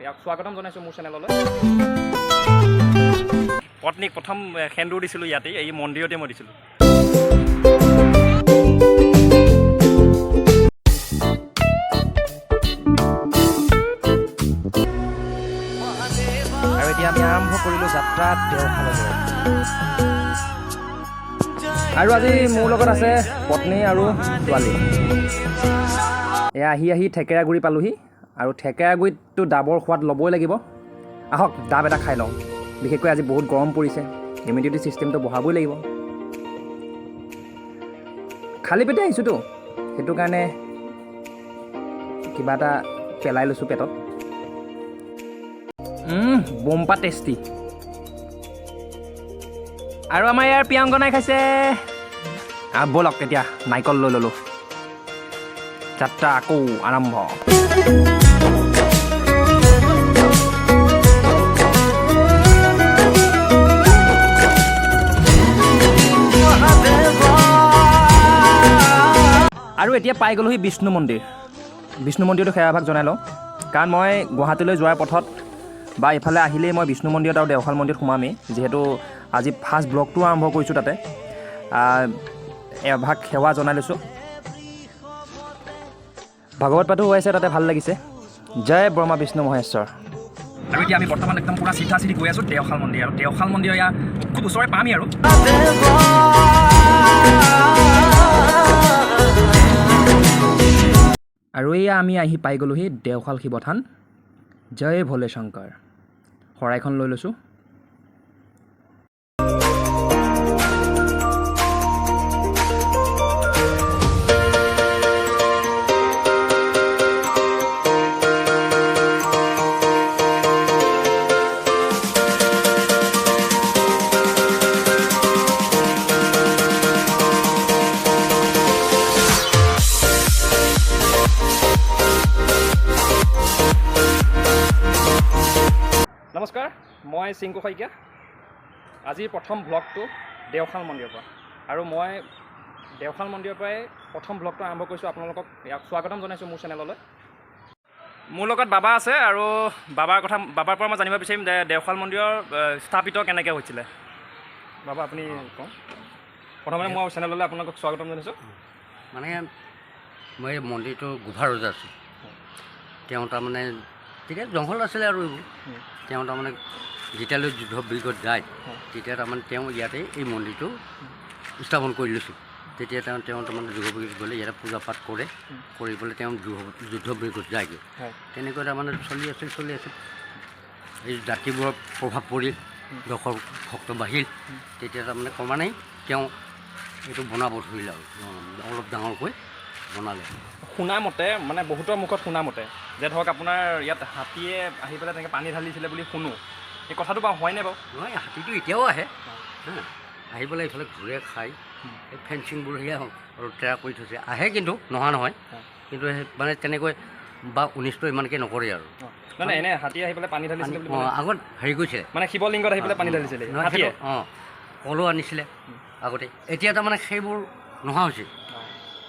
ইয়াক স্বাগতম জনাইছোঁ মোৰ চেনেললৈ। পত্নীক প্ৰথম সেন্দুৰ দিছিলোঁ ইয়াতেই, এই মন্দিৰতে মই দিছিলোঁ। আৰু এতিয়া আমি আৰম্ভ কৰিলোঁ যাত্ৰা দেওশাললৈ। আৰু আজি মোৰ লগত আছে পত্নী আৰু ছোৱালী। এয়া আহি থেকেৰাগুৰি পালোহি, আৰু থেকেৰাগুৰিততো ডাবৰ সোৱাদ ল'বই লাগিব। আহক ডাব এটা খাই লওঁ। বিশেষকৈ আজি বহুত গৰম পৰিছে, ইমিউনিটি ছিষ্টেমটো বঢ়াবই লাগিব। খালী পেটে আহিছোঁতো, সেইটো কাৰণে কিবা এটা পেলাই লৈছোঁ পেটত। বম্পা টেষ্টি। আৰু আমাৰ ইয়াৰ প্ৰিয়াংকনাই খাইছে। ব'লক এতিয়া নাৰিকল লৈ ল'লোঁ। যাত্ৰা আকৌ আৰম্ভ। আৰু এতিয়া পাই গ'লোহি বিষ্ণু মন্দিৰ। বিষ্ণু মন্দিৰটো সেৱাভাগ জনাই লওঁ, কাৰণ মই গুৱাহাটীলৈ যোৱাৰ পথত বা এইফালে আহিলেই মই বিষ্ণু মন্দিৰত আৰু দেওশাল মন্দিৰত সোমামেই, যিহেতু আজি ফাৰ্ষ্ট ব্লগটো আৰম্ভ কৰিছোঁ তাতে। এভাগ সেৱা জনাই লৈছোঁ। ভাগৱত পাঠো হৈ আছে তাতে, ভাল লাগিছে। জয় ব্ৰহ্মা বিষ্ণু মহেশ্বৰ। আৰু এতিয়া আমি বৰ্তমান একদম পূৰা চিধা চিধি গৈ আছোঁ দেওশাল মন্দিৰ। আৰু দেওশাল মন্দিৰ ইয়াৰ খুব ওচৰে পামেই আৰু। আৰু এয়া আমি আহি পাই গ'লোহি দেওশাল শিৱথান। জয় ভোলে শংকৰ। শৰাইখন লৈ লৈছোঁ। নমস্কাৰ, মই চিংকু শইকীয়া। আজিৰ প্ৰথম ব্লগটো দেওশাল মন্দিৰৰ পৰা, আৰু মই দেওশাল মন্দিৰৰ পৰাই প্ৰথম ব্লগটো আৰম্ভ কৰিছোঁ। আপোনালোকক ইয়াক স্বাগতম জনাইছোঁ মোৰ চেনেললৈ। মোৰ লগত বাবা আছে, আৰু বাবাৰ পৰা মই জানিব বিচাৰিম যে দেওশাল মন্দিৰৰ স্থাপিত কেনেকৈ হৈছিলে। বাবা আপুনি কওঁ। প্ৰথমতে মই চেনেললৈ আপোনালোকক স্বাগতম জনাইছোঁ। মানে মই এই মন্দিৰটো গোভা ৰজা আছোঁ। তেওঁ তাৰমানে তেতিয়া জংঘল আছিলে আৰু এইবোৰ। তেওঁ তাৰমানে যেতিয়ালৈ যুদ্ধ বিগ্ৰহত যায়, তেতিয়া তাৰমানে তেওঁ ইয়াতে এই মন্দিৰটো স্থাপন কৰি লৈছোঁ। তেতিয়া তেওঁ তাৰমানে যুদ্ধ বিগ্ৰহত গ'লে ইয়াতে পূজা পাঠ কৰে, কৰি পেলাই তেওঁ যুদ্ধ বিগ্ৰহত যায়গৈ। তেনেকৈ তাৰমানে চলি আছে। এই জাতিবোৰৰ প্ৰভাৱ পৰি দৰ্শক ভক্ত বাঢ়িল। তেতিয়া তাৰমানে ক্ৰমান্বয়ে তেওঁ এইটো বনাব ধৰিলে, আৰু অলপ ডাঙৰকৈ বনালে। শুনামতে, মানে বহুতৰ মুখত শুনামতে যে ধৰক আপোনাৰ ইয়াত হাতীয়ে আহি পেলাই তেনেকৈ পানী ঢালিছিলে বুলি শুনো। এই কথাটো বাৰু হয়নে বাৰু? নহয়, হাতীটো এতিয়াও আহে। আহি পেলাই এইফালে ঘূৰে, খায়। এই ফেঞ্চিংবোৰ সেয়া আৰু তেৰা কৰি থৈছে, আহে কিন্তু নোহোৱা নহয়। কিন্তু মানে তেনেকৈ বা অনিষ্ট ইমানকৈ নকৰে আৰু। মানে এনে হাতী আহি পেলাই পানী ঢালিছিলে বুলি আগত হেৰি কৰিছিলে, মানে শিৱলিংগত আহি পেলাই পানী ঢালিছিলে হাতীয়ে। কলো আনিছিলে আগতে। এতিয়া তাৰমানে সেইবোৰ নোহোৱা হৈছে।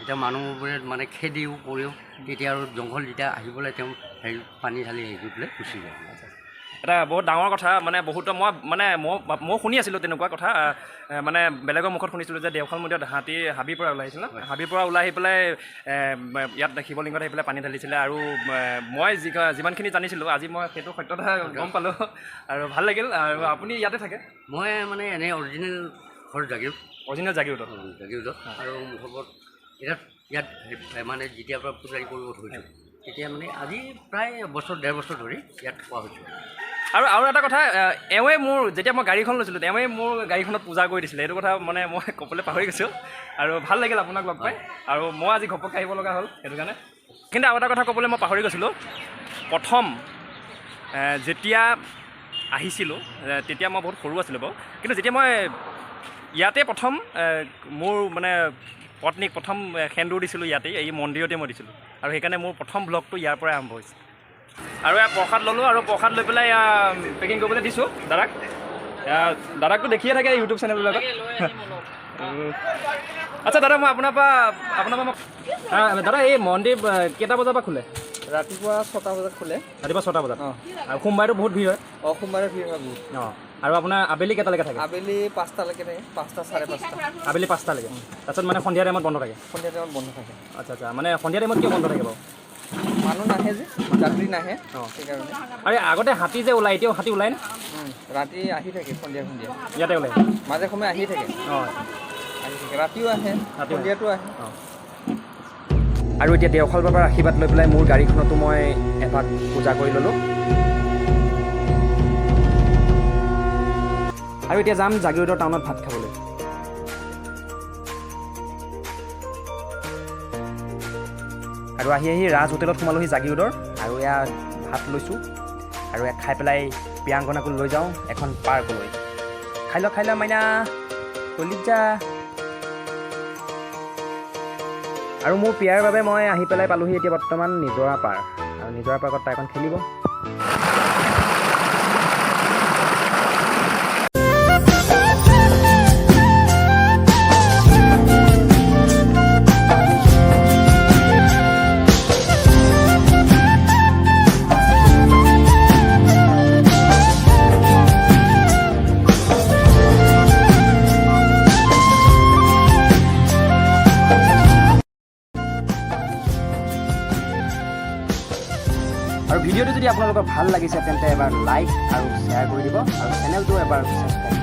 এতিয়া মানুহবোৰে মানে খেদিও কৰিও, তেতিয়া আৰু জংঘল যেতিয়া আহিবলৈ তেওঁ হেৰি পানী ঢালি হেৰি কৰি পেলাই গুচি যায়। এটা বহুত ডাঙৰ কথা, মানে বহুতো মই শুনি আছিলোঁ তেনেকুৱা কথা। মানে বেলেগৰ মুখত শুনিছিলোঁ যে দেওশাল মন্দিৰত হাবিৰ পৰা ওলাইছিল ন, হাবিৰ পৰা ওলাই আহি পেলাই ইয়াত শিৱলিংগত আহি পেলাই পানী ঢালিছিলে। আৰু মই যিমানখিনি জানিছিলোঁ, আজি মই সেইটো সত্যতা গম পালোঁ, আৰু ভাল লাগিল। আৰু আপুনি ইয়াতে থাকে? মই মানে এনেই অৰিজিনেল ঘৰ জাগিৰোড। অৰিজিনেল জাগিৰোডত? জাগিৰোডত। আৰু মুখত ইয়াত মানে যেতিয়াৰ পৰা পূজাৰী কৰিব ধৰিছোঁ, তেতিয়া মানে আজি প্ৰায় ডেৰ বছৰ ধৰি ইয়াত খোৱা হৈছোঁ। আৰু এটা কথা, এওঁৱে মোৰ যেতিয়া মই গাড়ীখন লৈছিলোঁ, তেওঁৱে মোৰ গাড়ীখনত পূজা কৰি দিছিলে। এইটো কথা মানে মই ক'বলৈ পাহৰি গৈছোঁ। আৰু ভাল লাগিল আপোনাক লগ পাই, আৰু মই আজি ঘপককৈ আহিব লগা হ'ল সেইটো কাৰণে। কিন্তু আৰু এটা কথা ক'বলৈ মই পাহৰি গৈছিলোঁ। প্ৰথম যেতিয়া আহিছিলোঁ তেতিয়া মই বহুত সৰু আছিলোঁ বাৰু, কিন্তু যেতিয়া মই ইয়াতে প্ৰথম মোৰ মানে পত্নীক প্ৰথম সেন্দুৰ দিছিলোঁ ইয়াতেই, এই মন্দিৰতে মই দিছিলোঁ। আৰু সেইকাৰণে মোৰ প্ৰথম ব্লগটো ইয়াৰ পৰাই আৰম্ভ হৈছে। আৰু এয়া প্ৰসাদ ল'লোঁ, আৰু প্ৰসাদ লৈ পেলাই পেকিং কৰিবলৈ দিছোঁ দাদাকতো দেখিয়ে থাকে ইউটিউব চেনেলবিলাকত। আচ্ছা দাদা, মই আপোনাৰ পৰা দাদা এই মন্দিৰ কেইটা বজাৰ পৰা খোলে? ৰাতিপুৱা 6টা বজাত খোলে। ৰাতিপুৱা 6টা বজাত অঁ আৰু সোমবাৰেতো বহুত ভিৰ হয়। সোমবাৰে ভিৰ হয় বহুত। অঁ আৰু আপোনাৰ আবেলি কেইটালৈকে থাকে? আবেলি 5টালৈকে থাকে, 5টা 5:30। আবেলি 5টালৈকে, তাৰপিছত মানে সন্ধিয়া টাইমত বন্ধ থাকে। সন্ধিয়া টাইমত বন্ধ থাকে। আচ্ছা আচ্ছা, মানে সন্ধিয়া টাইমত কিয় বন্ধ থাকে বাৰু? মানুহ নাহে যে, যাত্ৰী নাহে অঁ সেইকাৰণে। আৰু আগতে হাতী যে ওলায়, এতিয়াও হাতী ওলায় নে? ৰাতি আহি থাকে, সন্ধিয়া ইয়াতে ওলায় মাজে সময়ে আহি থাকে। অঁ আহি থাকে, ৰাতিও আহে, সন্ধিয়াটো আহে। অঁ আৰু এতিয়া দেওশাল বাবাৰ আশীৰ্বাদ লৈ পেলাই মোৰ গাড়ীখনতো মই এভাগ পূজা কৰি ল'লোঁ। আৰু এতিয়া যাম জাগিৰোডৰ টাউনত ভাত খাবলৈ। আৰু আহি ৰাজ হোটেলত সোমালোহি জাগিৰোডৰ, আৰু এয়া ভাত লৈছোঁ আৰু এয়া খাই পেলাই প্ৰিয়াংকনাকো লৈ যাওঁ এখন পাৰ্কলৈ। খাই ল মাইনা, কলিত যা। আৰু মোৰ প্ৰিয়াৰ বাবে মই আহি পেলাই পালোহি এতিয়া বৰ্তমান নিজৰা পাৰ্ক, আৰু নিজৰা পাৰ্কত তাই এখন খেলিব। আৰু ভিডিঅ'টো যদি আপোনালোকৰ ভাল লাগিছে তেন্তে এবাৰ লাইক আৰু শ্বেয়াৰ কৰি দিব, আৰু চেনেলটো এবাৰ ছাবস্ক্ৰাইব